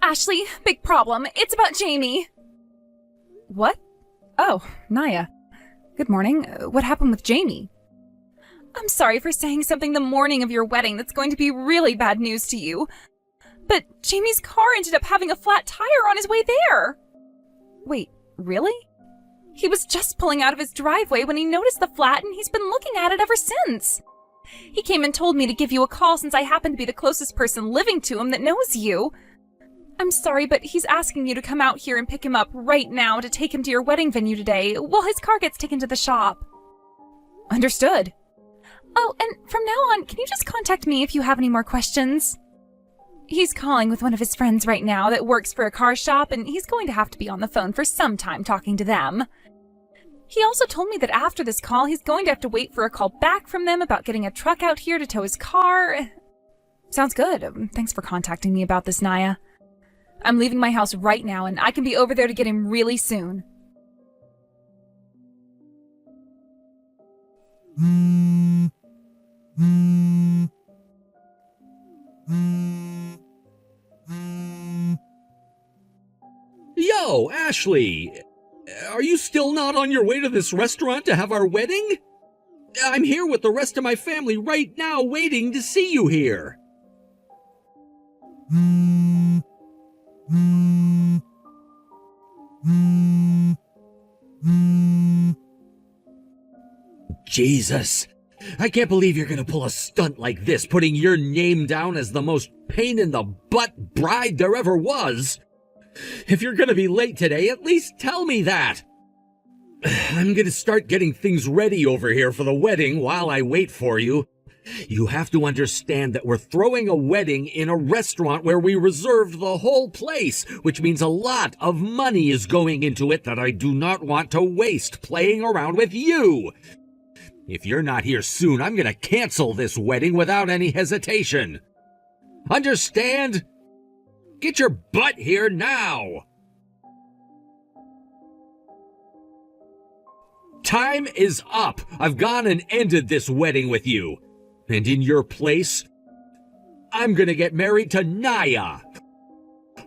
Ashley, big problem. It's about Jamie. What? Oh, Naya. Good morning. What happened with Jamie? I'm sorry for saying something the morning of your wedding that's going to be really bad news to you. But Jamie's car ended up having a flat tire on his way there. Wait, really? He was just pulling out of his driveway when he noticed the flat, and he's been looking at it ever since. He came and told me to give you a call since I happen to be the closest person living to him that knows you. I'm sorry, but he's asking you to come out here and pick him up right now to take him to your wedding venue today while his car gets taken to the shop. Understood. Oh, and from now on, can you just contact me if you have any more questions? He's calling with one of his friends right now that works for a car shop, and he's going to have to be on the phone for some time talking to them. He also told me that after this call, he's going to have to wait for a call back from them about getting a truck out here to tow his car. Sounds good. Thanks for contacting me about this, Naya. I'm leaving my house right now, and I can be over there to get him really soon. Yo, Ashley! Are you still not on your way to this restaurant to have our wedding? I'm here with the rest of my family right now waiting to see you here. Jesus, I can't believe you're gonna pull a stunt like this, putting your name down as the most pain-in-the-butt bride there ever was. If you're gonna be late today, at least tell me that. I'm gonna start getting things ready over here for the wedding while I wait for you. You have to understand that we're throwing a wedding in a restaurant where we reserved the whole place, which means a lot of money is going into it that I do not want to waste playing around with you. If you're not here soon, I'm gonna cancel this wedding without any hesitation. Understand? Get your butt here now! Time is up. I've gone and ended this wedding with you. And in your place, I'm gonna get married to Naya.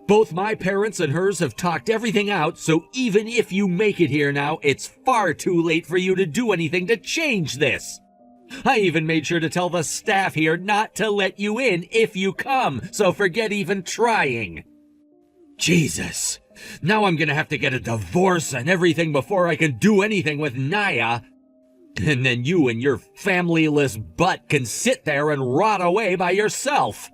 Both my parents and hers have talked everything out, so even if you make it here now, it's far too late for you to do anything to change this. I even made sure to tell the staff here not to let you in if you come, so forget even trying. Jesus, now I'm gonna have to get a divorce and everything before I can do anything with Naya. And then you and your familyless butt can sit there and rot away by yourself.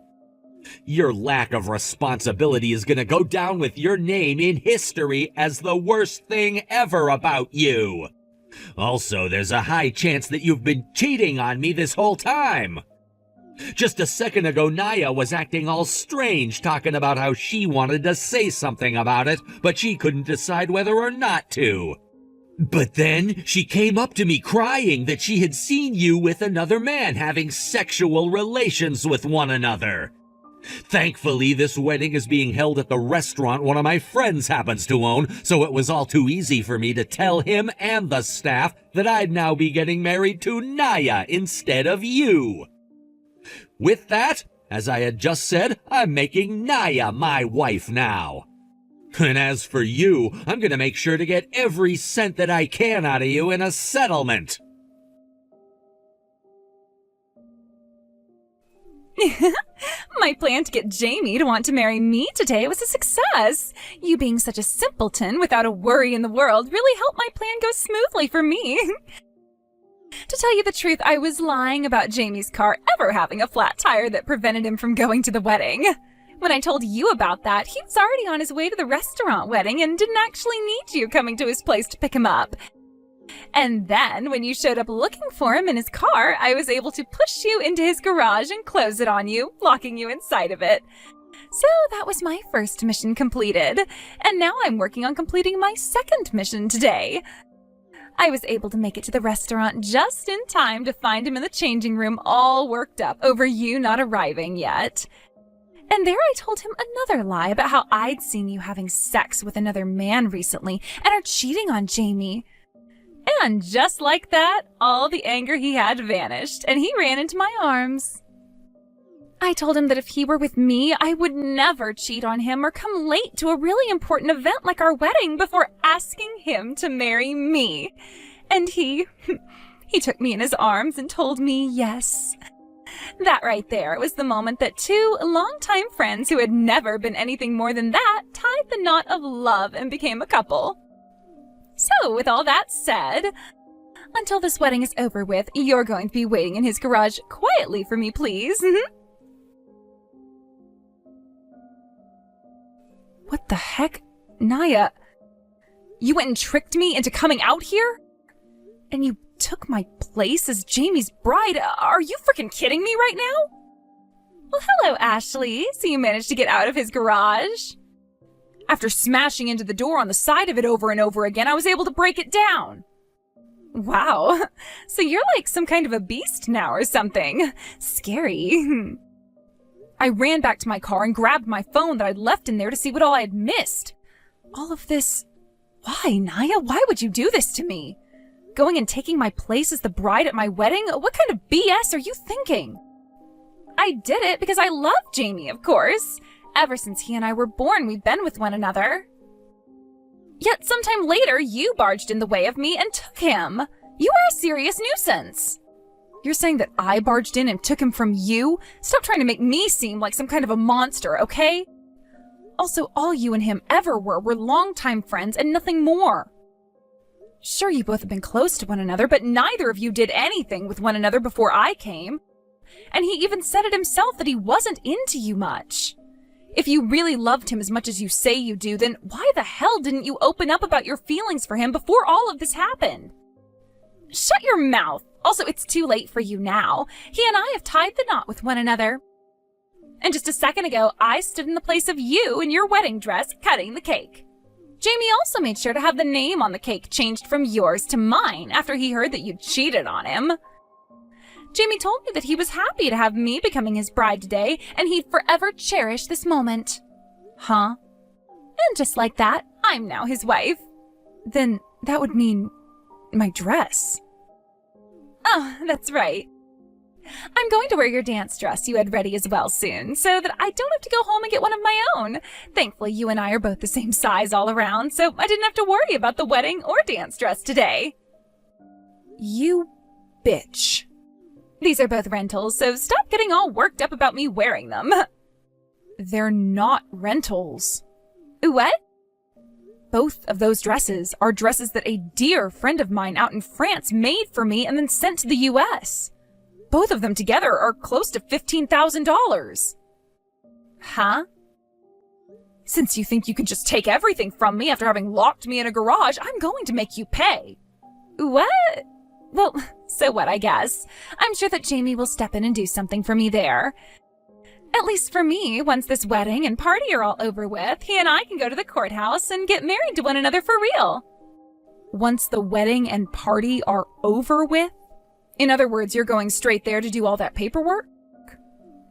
Your lack of responsibility is gonna go down with your name in history as the worst thing ever about you. Also, there's a high chance that you've been cheating on me this whole time. Just a second ago, Naya was acting all strange, talking about how she wanted to say something about it, but she couldn't decide whether or not to. But then she came up to me crying that she had seen you with another man having sexual relations with one another. Thankfully, this wedding is being held at the restaurant one of my friends happens to own, so it was all too easy for me to tell him and the staff that I'd now be getting married to Naya instead of you. With that, as I had just said, I'm making Naya my wife now. And as for you, I'm gonna make sure to get every cent that I can out of you in a settlement. My plan to get Jamie to want to marry me today was a success. You being such a simpleton without a worry in the world really helped my plan go smoothly for me. To tell you the truth, I was lying about Jamie's car ever having a flat tire that prevented him from going to the wedding. When I told you about that, he was already on his way to the restaurant wedding and didn't actually need you coming to his place to pick him up. And then, when you showed up looking for him in his car, I was able to push you into his garage and close it on you, locking you inside of it. So that was my first mission completed, and now I'm working on completing my second mission today. I was able to make it to the restaurant just in time to find him in the changing room all worked up over you not arriving yet. And there I told him another lie about how I'd seen you having sex with another man recently and are cheating on Jamie. And just like that, all the anger he had vanished, and he ran into my arms. I told him that if he were with me, I would never cheat on him or come late to a really important event like our wedding before asking him to marry me. And he took me in his arms and told me yes. That right there was the moment that two longtime friends who had never been anything more than that tied the knot of love and became a couple. So, with all that said, until this wedding is over with, you're going to be waiting in his garage quietly for me, please. What the heck? Naya, you went and tricked me into coming out here? And you took my place as Jamie's bride? Are you freaking kidding me right now? Well, hello, Ashley. So you managed to get out of his garage? After smashing into the door on the side of it over and over again, I was able to break it down. Wow. So you're like some kind of a beast now or something. Scary. I ran back to my car and grabbed my phone that I'd left in there to see what all I had missed. All of this... Why, Naya? Why would you do this to me? Going and taking my place as the bride at my wedding? What kind of BS are you thinking? I did it because I love Jamie, of course. Ever since he and I were born, we've been with one another. Yet sometime later, you barged in the way of me and took him. You are a serious nuisance. You're saying that I barged in and took him from you? Stop trying to make me seem like some kind of a monster, okay? Also, all you and him ever were longtime friends and nothing more. Sure, you both have been close to one another, but neither of you did anything with one another before I came. And he even said it himself that he wasn't into you much. If you really loved him as much as you say you do, then why the hell didn't you open up about your feelings for him before all of this happened? Shut your mouth. Also, it's too late for you now. He and I have tied the knot with one another. And just a second ago, I stood in the place of you in your wedding dress cutting the cake. Jamie also made sure to have the name on the cake changed from yours to mine after he heard that you cheated on him. Jamie told me that he was happy to have me becoming his bride today, and he'd forever cherish this moment. Huh? And just like that, I'm now his wife. Then that would mean my dress. Oh, that's right. I'm going to wear your dance dress you had ready as well soon, so that I don't have to go home and get one of my own. Thankfully, you and I are both the same size all around, so I didn't have to worry about the wedding or dance dress today. You bitch. These are both rentals, so stop getting all worked up about me wearing them. They're not rentals. What? Both of those dresses are dresses that a dear friend of mine out in France made for me and then sent to the US. Both of them together are close to $15,000. Huh? Since you think you can just take everything from me after having locked me in a garage, I'm going to make you pay. What? Well, so what, I guess. I'm sure that Jamie will step in and do something for me there. At least for me, once this wedding and party are all over with, he and I can go to the courthouse and get married to one another for real. Once the wedding and party are over with? In other words, you're going straight there to do all that paperwork?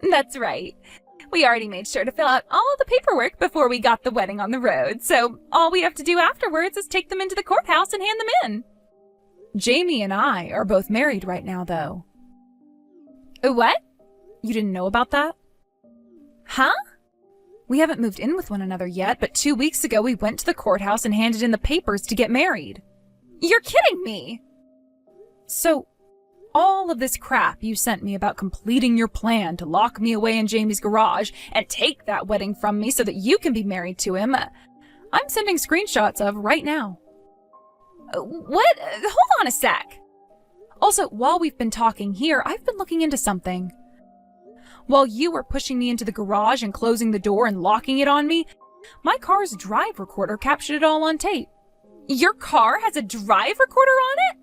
That's right. We already made sure to fill out all the paperwork before we got the wedding on the road, so all we have to do afterwards is take them into the courthouse and hand them in. Jamie and I are both married right now, though. What? You didn't know about that? Huh? We haven't moved in with one another yet, but 2 weeks ago we went to the courthouse and handed in the papers to get married. You're kidding me! So, all of this crap you sent me about completing your plan to lock me away in Jamie's garage and take that wedding from me so that you can be married to him, I'm sending screenshots of right now. What? Hold on a sec. Also, while we've been talking here, I've been looking into something. While you were pushing me into the garage and closing the door and locking it on me, my car's drive recorder captured it all on tape. Your car has a drive recorder on it?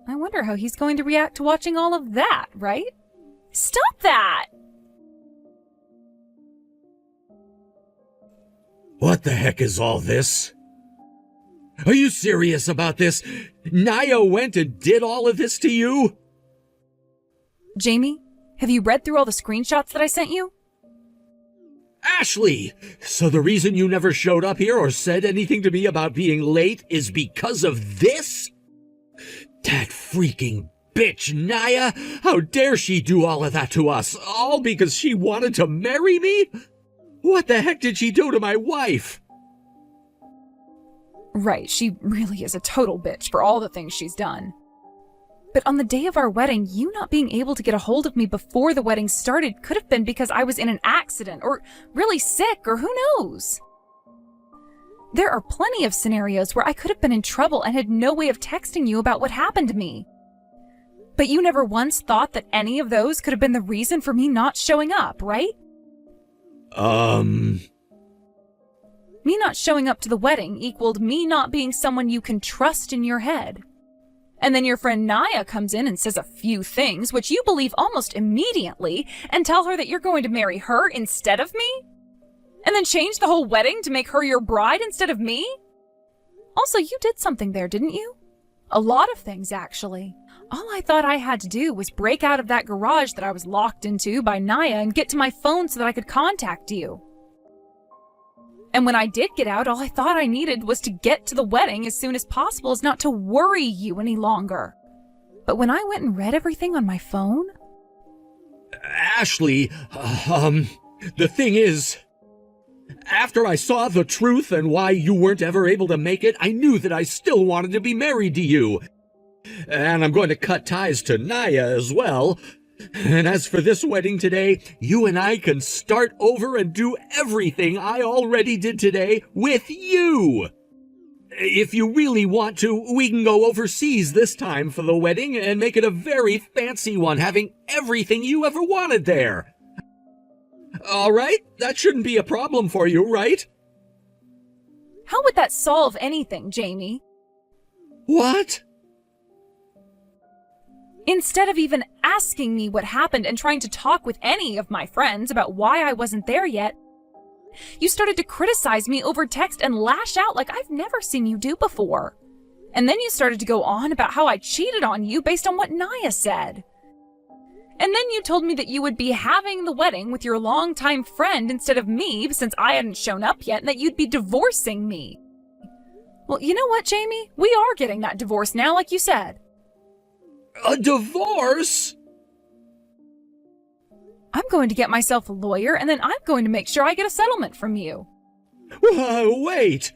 I wonder how he's going to react to watching all of that, right? Stop that! What the heck is all this? Are you serious about this? Naya went and did all of this to you? Jamie, have you read through all the screenshots that I sent you? Ashley! So the reason you never showed up here or said anything to me about being late is because of this? That freaking bitch, Naya! How dare she do all of that to us, all because she wanted to marry me? What the heck did she do to my wife? Right, she really is a total bitch for all the things she's done. But on the day of our wedding, you not being able to get a hold of me before the wedding started could have been because I was in an accident or really sick or who knows. There are plenty of scenarios where I could have been in trouble and had no way of texting you about what happened to me. But you never once thought that any of those could have been the reason for me not showing up, right? Me not showing up to the wedding equaled me not being someone you can trust in your head. And then your friend Naya comes in and says a few things which you believe almost immediately and tell her that you're going to marry her instead of me? And then change the whole wedding to make her your bride instead of me? Also, you did something there, didn't you? A lot of things, actually. All I thought I had to do was break out of that garage that I was locked into by Naya and get to my phone so that I could contact you. And when I did get out, all I thought I needed was to get to the wedding as soon as possible, as not to worry you any longer. But when I went and read everything on my phone... Ashley, the thing is, after I saw the truth and why you weren't ever able to make it, I knew that I still wanted to be married to you. And I'm going to cut ties to Naya as well. And as for this wedding today, you and I can start over and do everything I already did today with you. If you really want to, we can go overseas this time for the wedding and make it a very fancy one, having everything you ever wanted there. All right? That shouldn't be a problem for you, right? How would that solve anything, Jamie? What? Instead of even asking me what happened and trying to talk with any of my friends about why I wasn't there yet, you started to criticize me over text and lash out like I've never seen you do before. And then you started to go on about how I cheated on you based on what Naya said. And then you told me that you would be having the wedding with your longtime friend instead of me since I hadn't shown up yet, and that you'd be divorcing me. Well, you know what, Jamie? We are getting that divorce now, like you said. A divorce? I'm going to get myself a lawyer, and then I'm going to make sure I get a settlement from you. Wait!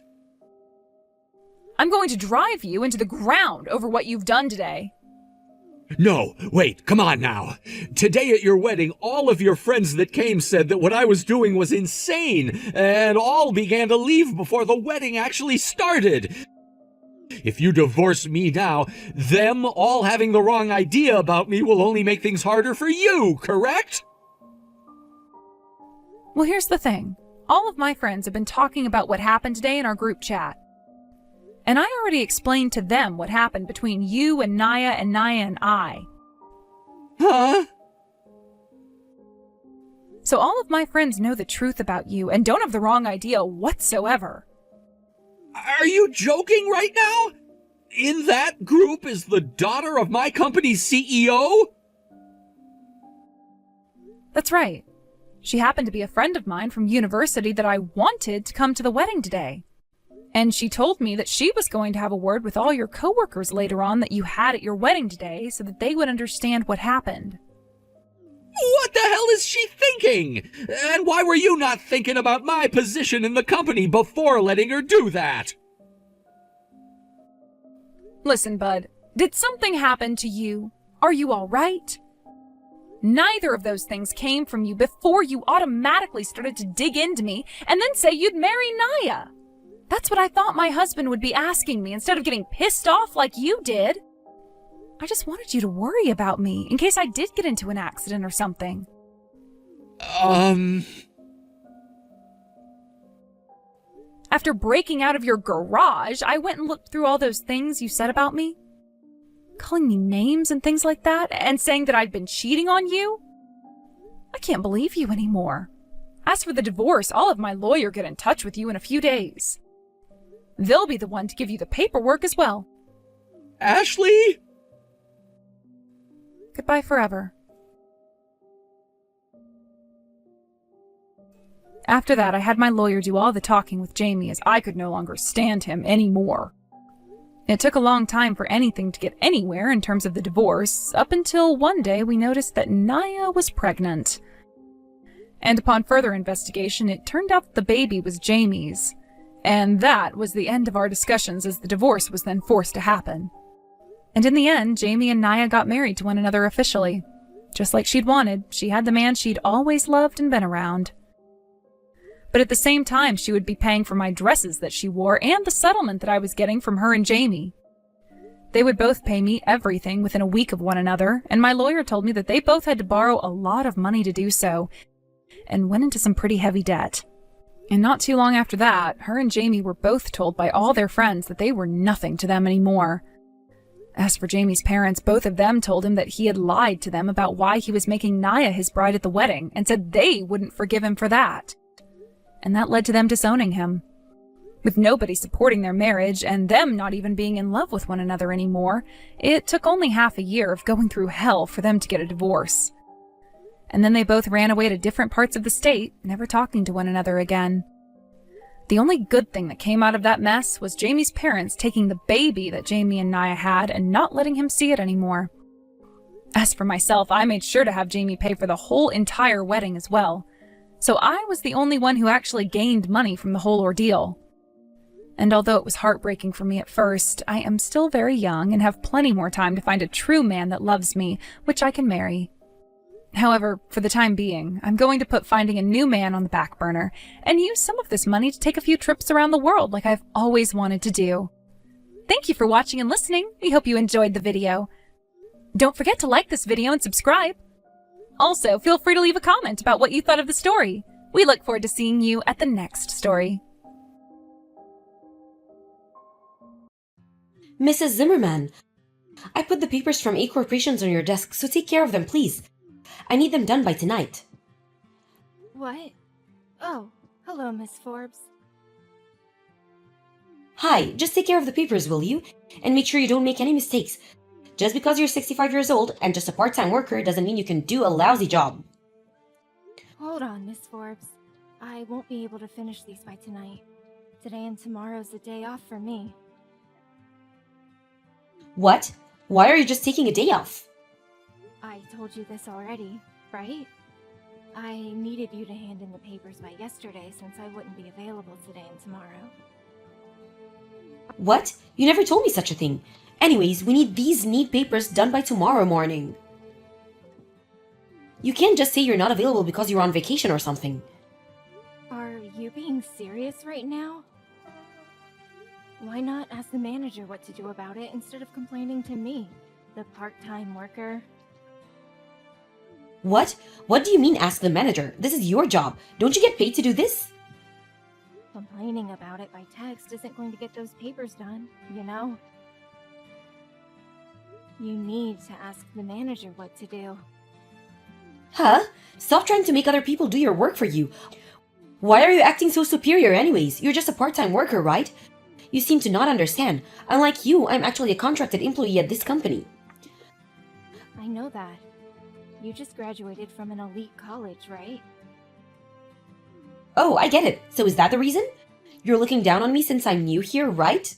I'm going to drive you into the ground over what you've done today. No, wait, come on now. Today at your wedding, all of your friends that came said that what I was doing was insane, and all began to leave before the wedding actually started. If you divorce me now, them all having the wrong idea about me will only make things harder for you, correct? Well, here's the thing. All of my friends have been talking about what happened today in our group chat. And I already explained to them what happened between you and Naya and I. Huh? So all of my friends know the truth about you and don't have the wrong idea whatsoever. Are you joking right now? In that group is the daughter of my company's CEO? That's right. She happened to be a friend of mine from university that I wanted to come to the wedding today. And she told me that she was going to have a word with all your coworkers later on that you had at your wedding today so that they would understand what happened. What the hell is she thinking? And why were you not thinking about my position in the company before letting her do that? Listen, bud, did something happen to you? Are you all right? Neither of those things came from you before you automatically started to dig into me and then say you'd marry Naya. That's what I thought my husband would be asking me instead of getting pissed off like you did. I just wanted you to worry about me in case I did get into an accident or something. After breaking out of your garage, I went and looked through all those things you said about me. Calling me names and things like that, and saying that I'd been cheating on you. I can't believe you anymore. As for the divorce, I'll have my lawyer get in touch with you in a few days. They'll be the one to give you the paperwork as well. Ashley? Goodbye forever. After that, I had my lawyer do all the talking with Jamie as I could no longer stand him anymore. It took a long time for anything to get anywhere in terms of the divorce, up until one day we noticed that Naya was pregnant. And upon further investigation, it turned out that the baby was Jamie's. And that was the end of our discussions, as the divorce was then forced to happen. And in the end, Jamie and Naya got married to one another officially. Just like she'd wanted, she had the man she'd always loved and been around. But at the same time, she would be paying for my dresses that she wore and the settlement that I was getting from her and Jamie. They would both pay me everything within a week of one another, and my lawyer told me that they both had to borrow a lot of money to do so, and went into some pretty heavy debt. And not too long after that, her and Jamie were both told by all their friends that they were nothing to them anymore. As for Jamie's parents, both of them told him that he had lied to them about why he was making Naya his bride at the wedding, and said they wouldn't forgive him for that. And that led to them disowning him. With nobody supporting their marriage, and them not even being in love with one another anymore, it took only half a year of going through hell for them to get a divorce. And then they both ran away to different parts of the state, never talking to one another again. The only good thing that came out of that mess was Jamie's parents taking the baby that Jamie and Naya had and not letting him see it anymore. As for myself, I made sure to have Jamie pay for the whole entire wedding as well. So I was the only one who actually gained money from the whole ordeal. And although it was heartbreaking for me at first, I am still very young and have plenty more time to find a true man that loves me, which I can marry. However, for the time being, I'm going to put finding a new man on the back burner and use some of this money to take a few trips around the world like I've always wanted to do. Thank you for watching and listening. We hope you enjoyed the video. Don't forget to like this video and subscribe. Also, feel free to leave a comment about what you thought of the story. We look forward to seeing you at the next story. Mrs. Zimmerman, I put the papers from 8 corporations on your desk, so take care of them, please. I need them done by tonight. What? Oh, hello, Miss Forbes. Hi, just take care of the papers, will you? And make sure you don't make any mistakes. Just because you're 65 years old and just a part-time worker doesn't mean you can do a lousy job. Hold on, Miss Forbes. I won't be able to finish these by tonight. Today and tomorrow's a day off for me. What? Why are you just taking a day off? I told you this already, right? I needed you to hand in the papers by yesterday since I wouldn't be available today and tomorrow. What? You never told me such a thing. Anyways, we need these neat papers done by tomorrow morning. You can't just say you're not available because you're on vacation or something. Are you being serious right now? Why not ask the manager what to do about it instead of complaining to me, the part-time worker? What? What do you mean ask the manager? This is your job. Don't you get paid to do this? Complaining about it by text isn't going to get those papers done, you know? You need to ask the manager what to do. Huh? Stop trying to make other people do your work for you. Why are you acting so superior anyways? You're just a part-time worker, right? You seem to not understand. Unlike you, I'm actually a contracted employee at this company. I know that. You just graduated from an elite college, right? Oh, I get it. So is that the reason? You're looking down on me since I'm new here, right?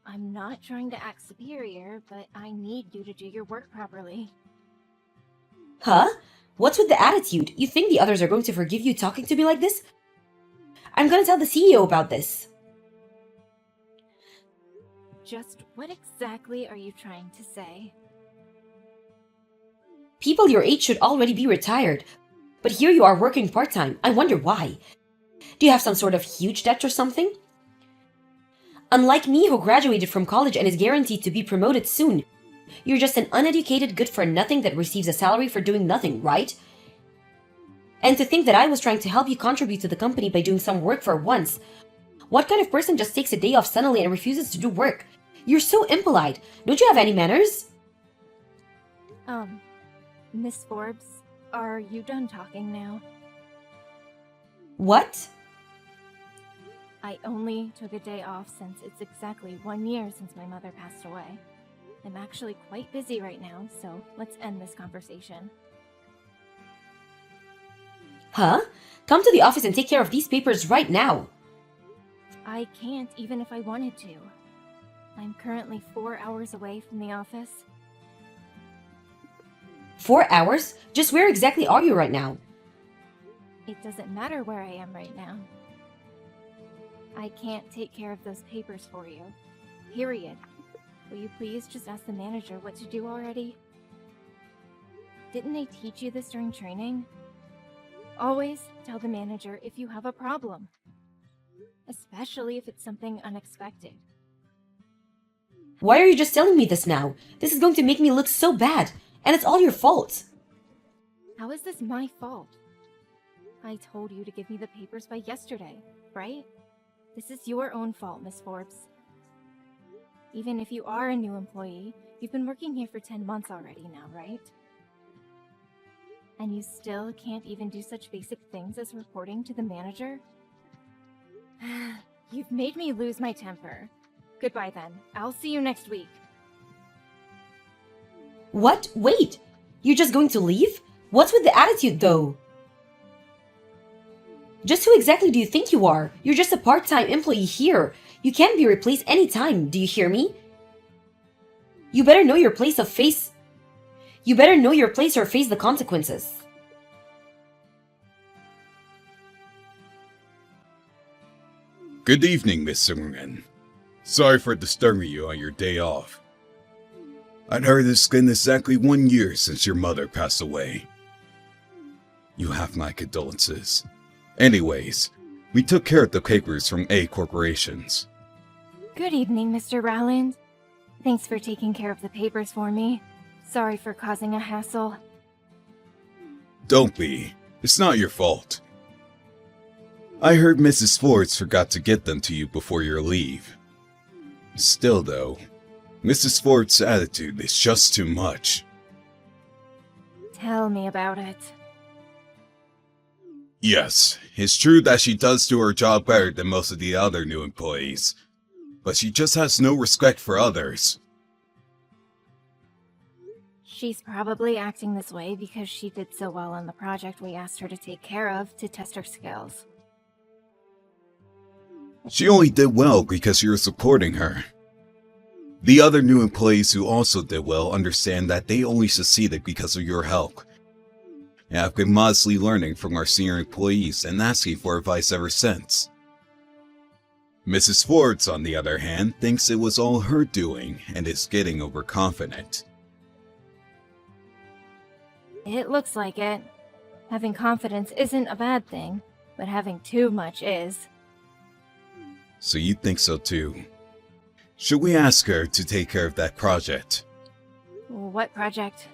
I'm not trying to act superior, but I need you to do your work properly. Huh? What's with the attitude? You think the others are going to forgive you talking to me like this? I'm gonna tell the CEO about this. Just what exactly are you trying to say? People your age should already be retired. But here you are working part-time. I wonder why. Do you have some sort of huge debt or something? Unlike me, who graduated from college and is guaranteed to be promoted soon, you're just an uneducated good-for-nothing that receives a salary for doing nothing, right? And to think that I was trying to help you contribute to the company by doing some work for once. What kind of person just takes a day off suddenly and refuses to do work? You're so impolite. Don't you have any manners? Miss Forbes, are you done talking now? What? I only took a day off since it's exactly 1 year since my mother passed away. I'm actually quite busy right now, so let's end this conversation. Huh? Come to the office and take care of these papers right now. I can't even if I wanted to. I'm currently 4 hours away from the office. 4 hours? Just where exactly are you right now? It doesn't matter where I am right now. I can't take care of those papers for you. Period. Will you please just ask the manager what to do already? Didn't they teach you this during training? Always tell the manager if you have a problem. Especially if it's something unexpected. Why are you just telling me this now? This is going to make me look so bad, and it's all your fault. How is this my fault? I told you to give me the papers by yesterday, right? This is your own fault, Miss Forbes. Even if you are a new employee, you've been working here for 10 months already now, right? And you still can't even do such basic things as reporting to the manager? You've made me lose my temper. Goodbye then. I'll see you next week. What? Wait! You're just going to leave? What's with the attitude, though? Just who exactly do you think you are? You're just a part-time employee here. You can't be replaced anytime, do you hear me? You better know your place or face the consequences. Good evening, Miss Sungren. Sorry for disturbing you on your day off. I'd heard it's been exactly 1 year since your mother passed away. You have my condolences. Anyways, we took care of the papers from A Corporations. Good evening, Mr. Rowland. Thanks for taking care of the papers for me. Sorry for causing a hassle. Don't be. It's not your fault. I heard Mrs. Forbes forgot to get them to you before your leave. Still though, Mrs. Forbes' attitude is just too much. Tell me about it. Yes, it's true that she does do her job better than most of the other new employees, but she just has no respect for others. She's probably acting this way because she did so well on the project we asked her to take care of to test her skills. She only did well because you're supporting her. The other new employees who also did well understand that they only succeeded because of your help. And I've been modestly learning from our senior employees and asking for advice ever since. Mrs. Forbes, on the other hand, thinks it was all her doing and is getting overconfident. It looks like it. Having confidence isn't a bad thing, but having too much is. So you think so too? Should we ask her to take care of that project? What project?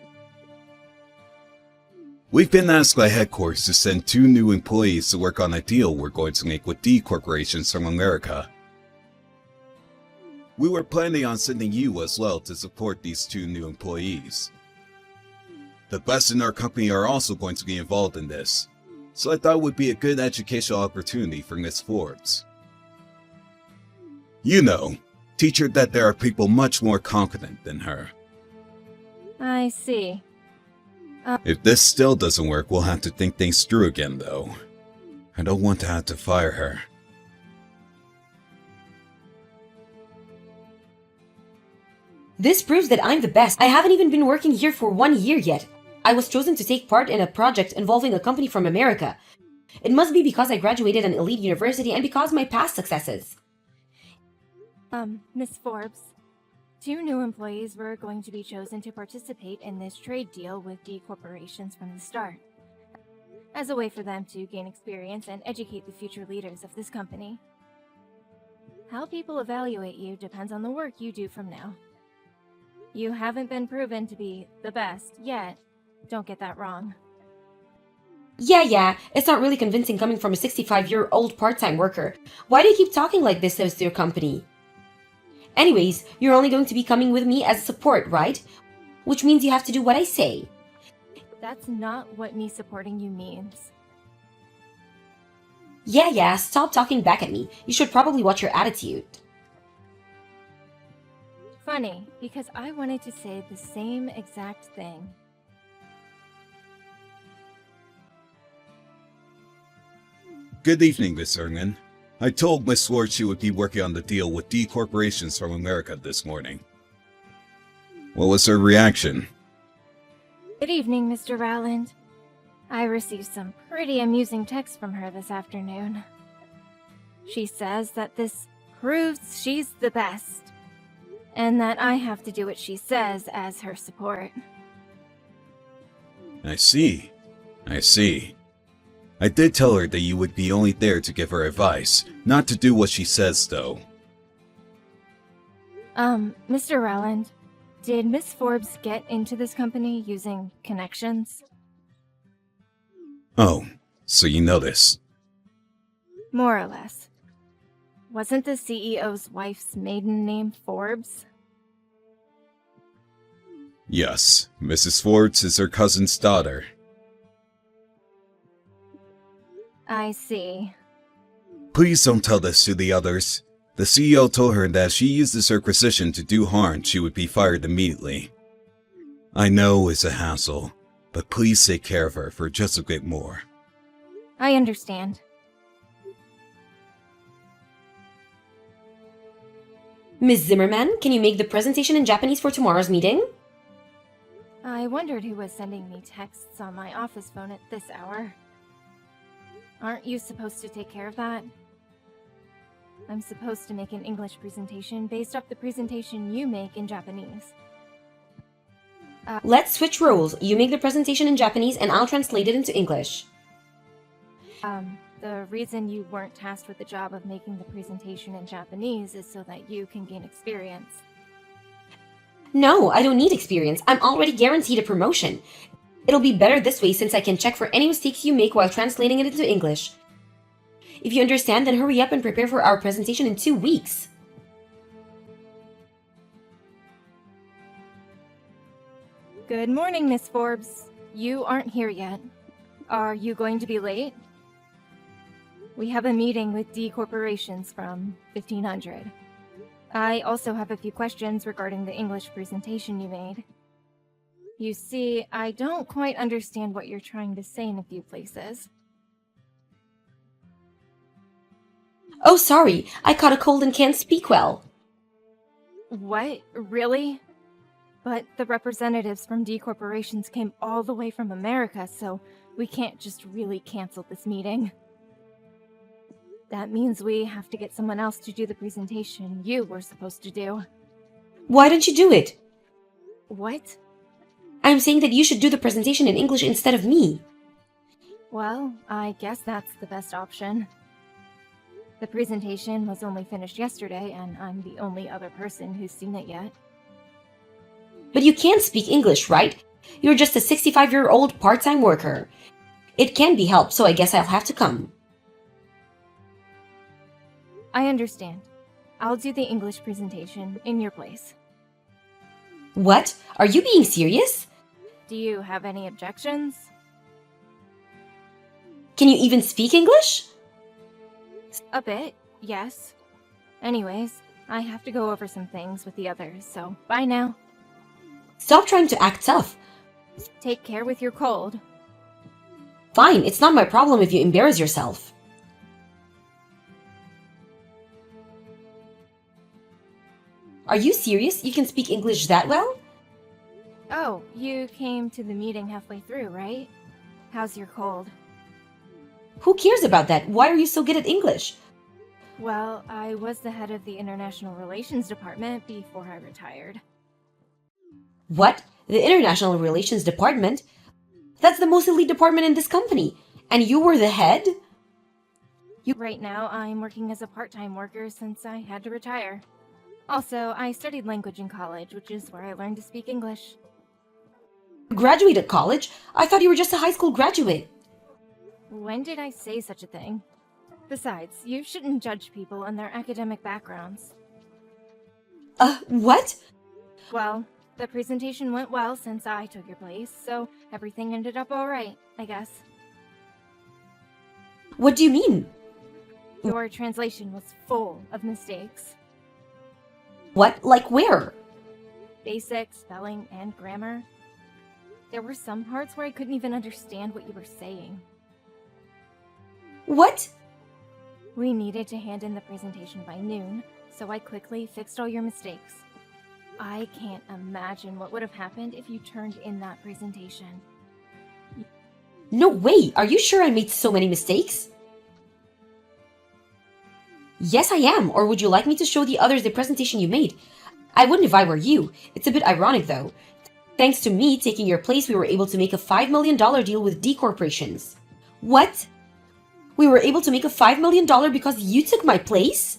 We've been asked by headquarters to send 2 new employees to work on a deal we're going to make with D Corporations from America. We were planning on sending you as well to support these 2 new employees. The best in our company are also going to be involved in this, so I thought it would be a good educational opportunity for Miss Forbes. You know, teach her that there are people much more competent than her. I see. If this still doesn't work, we'll have to think things through again, though. I don't want to have to fire her. This proves that I'm the best. I haven't even been working here for 1 year yet. I was chosen to take part in a project involving a company from America. It must be because I graduated an elite university and because of my past successes. Miss Forbes, 2 new employees were going to be chosen to participate in this trade deal with D Corporations from the start, as a way for them to gain experience and educate the future leaders of this company. How people evaluate you depends on the work you do from now. You haven't been proven to be the best yet. Don't get that wrong. Yeah, it's not really convincing coming from a 65-year-old part-time worker. Why do you keep talking like this to your company? Anyways, you're only going to be coming with me as support, right? Which means you have to do what I say. That's not what me supporting you means. Yeah, stop talking back at me. You should probably watch your attitude. Funny, because I wanted to say the same exact thing. Good evening, Miss Erngin. I told Miss Ward she would be working on the deal with D Corporations from America this morning. What was her reaction? Good evening, Mr. Rowland. I received some pretty amusing texts from her this afternoon. She says that this proves she's the best, and that I have to do what she says as her support. I see. I did tell her that you would be only there to give her advice, not to do what she says, though. Mr. Rowland, did Miss Forbes get into this company using connections? Oh, so you know this. More or less. Wasn't the CEO's wife's maiden name Forbes? Yes, Mrs. Forbes is her cousin's daughter. I see. Please don't tell this to the others. The CEO told her that if she uses her position to do harm, she would be fired immediately. I know it's a hassle, but please take care of her for just a bit more. I understand. Ms. Zimmerman, can you make the presentation in Japanese for tomorrow's meeting? I wondered who was sending me texts on my office phone at this hour. Aren't you supposed to take care of that? I'm supposed to make an English presentation based off the presentation you make in Japanese. Let's switch roles. You make the presentation in Japanese and I'll translate it into English. The reason you weren't tasked with the job of making the presentation in Japanese is so that you can gain experience. No, I don't need experience. I'm already guaranteed a promotion. It'll be better this way since I can check for any mistakes you make while translating it into English. If you understand, then hurry up and prepare for our presentation in 2 weeks. Good morning, Miss Forbes. You aren't here yet. Are you going to be late? We have a meeting with D Corporations from 1500. I also have a few questions regarding the English presentation you made. You see, I don't quite understand what you're trying to say in a few places. Oh, sorry. I caught a cold and can't speak well. What? Really? But the representatives from D Corporations came all the way from America, so we can't just really cancel this meeting. That means we have to get someone else to do the presentation you were supposed to do. Why don't you do it? What? I'm saying that you should do the presentation in English instead of me. Well, I guess that's the best option. The presentation was only finished yesterday, and I'm the only other person who's seen it yet. But you can't speak English, right? You're just a 65-year-old part-time worker. It can be helped, so I guess I'll have to come. I understand. I'll do the English presentation in your place. What? Are you being serious? Do you have any objections? Can you even speak English? A bit, yes. Anyways, I have to go over some things with the others, so bye now. Stop trying to act tough. Take care with your cold. Fine, it's not my problem if you embarrass yourself. Are you serious? You can speak English that well? Oh, you came to the meeting halfway through, right? How's your cold? Who cares about that? Why are you so good at English? Well, I was the head of the International Relations Department before I retired. What? The International Relations Department? That's the most elite department in this company. And you were the head? Right now, I'm working as a part-time worker since I had to retire. Also, I studied language in college, which is where I learned to speak English. You graduated college? I thought you were just a high school graduate. When did I say such a thing? Besides, you shouldn't judge people on their academic backgrounds. What? Well, the presentation went well since I took your place, so everything ended up alright, I guess. What do you mean? Your translation was full of mistakes. What? Like where? Basic spelling and grammar. There were some parts where I couldn't even understand what you were saying. What? We needed to hand in the presentation by noon, so I quickly fixed all your mistakes. I can't imagine what would have happened if you turned in that presentation. No way! Are you sure I made so many mistakes? Yes, I am. Or would you like me to show the others the presentation you made? I wouldn't if I were you. It's a bit ironic, though. Thanks to me taking your place, we were able to make a $5 million deal with D corporations. What? We were able to make a $5 million because you took my place?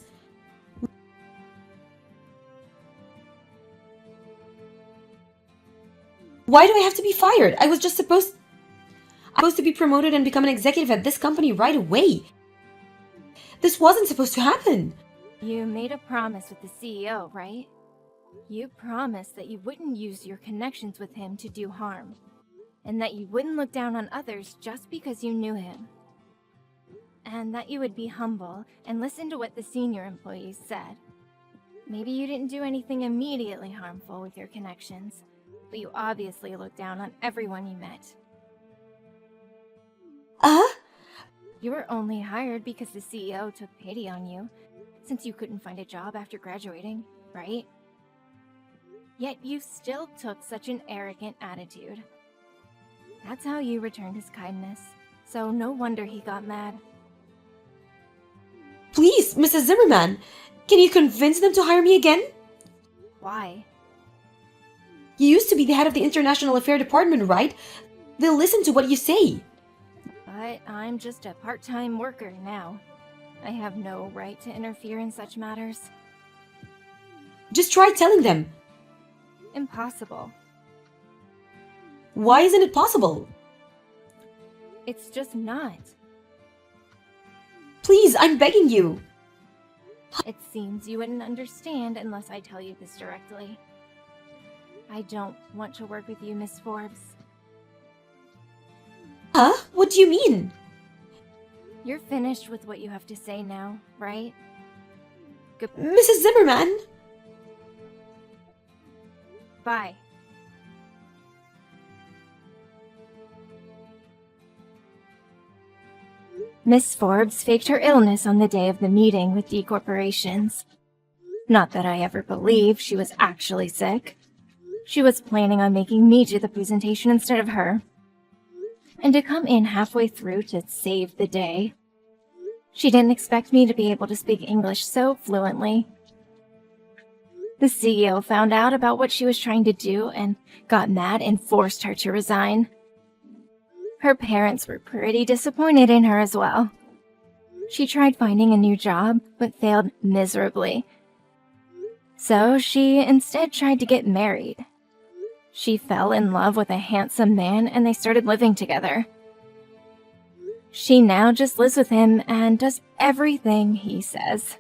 Why do I have to be fired? I was just supposed to be promoted and become an executive at this company right away. This wasn't supposed to happen. You made a promise with the CEO, right? You promised that you wouldn't use your connections with him to do harm, and that you wouldn't look down on others just because you knew him. And that you would be humble and listen to what the senior employees said. Maybe you didn't do anything immediately harmful with your connections, but you obviously looked down on everyone you met. You were only hired because the CEO took pity on you, since you couldn't find a job after graduating, right? Yet you still took such an arrogant attitude. That's how you returned his kindness, so no wonder he got mad. Please, Mrs. Zimmerman, can you convince them to hire me again? Why? You used to be the head of the International Affairs Department, right? They'll listen to what you say. But I'm just a part-time worker now. I have no right to interfere in such matters. Just try telling them. Impossible. Why isn't it possible? It's just not. Please, I'm begging you. It seems you wouldn't understand unless I tell you this directly. I don't want to work with you, Miss Forbes. Huh? What do you mean? You're finished with what you have to say now, right? Mrs. Zimmerman? Bye. Miss Forbes faked her illness on the day of the meeting with D corporations. Not that I ever believed she was actually sick. She was planning on making me do the presentation instead of her. And to come in halfway through to save the day. She didn't expect me to be able to speak English so fluently. The CEO found out about what she was trying to do and got mad and forced her to resign. Her parents were pretty disappointed in her as well. She tried finding a new job, but failed miserably. So she instead tried to get married. She fell in love with a handsome man and they started living together. She now just lives with him and does everything he says.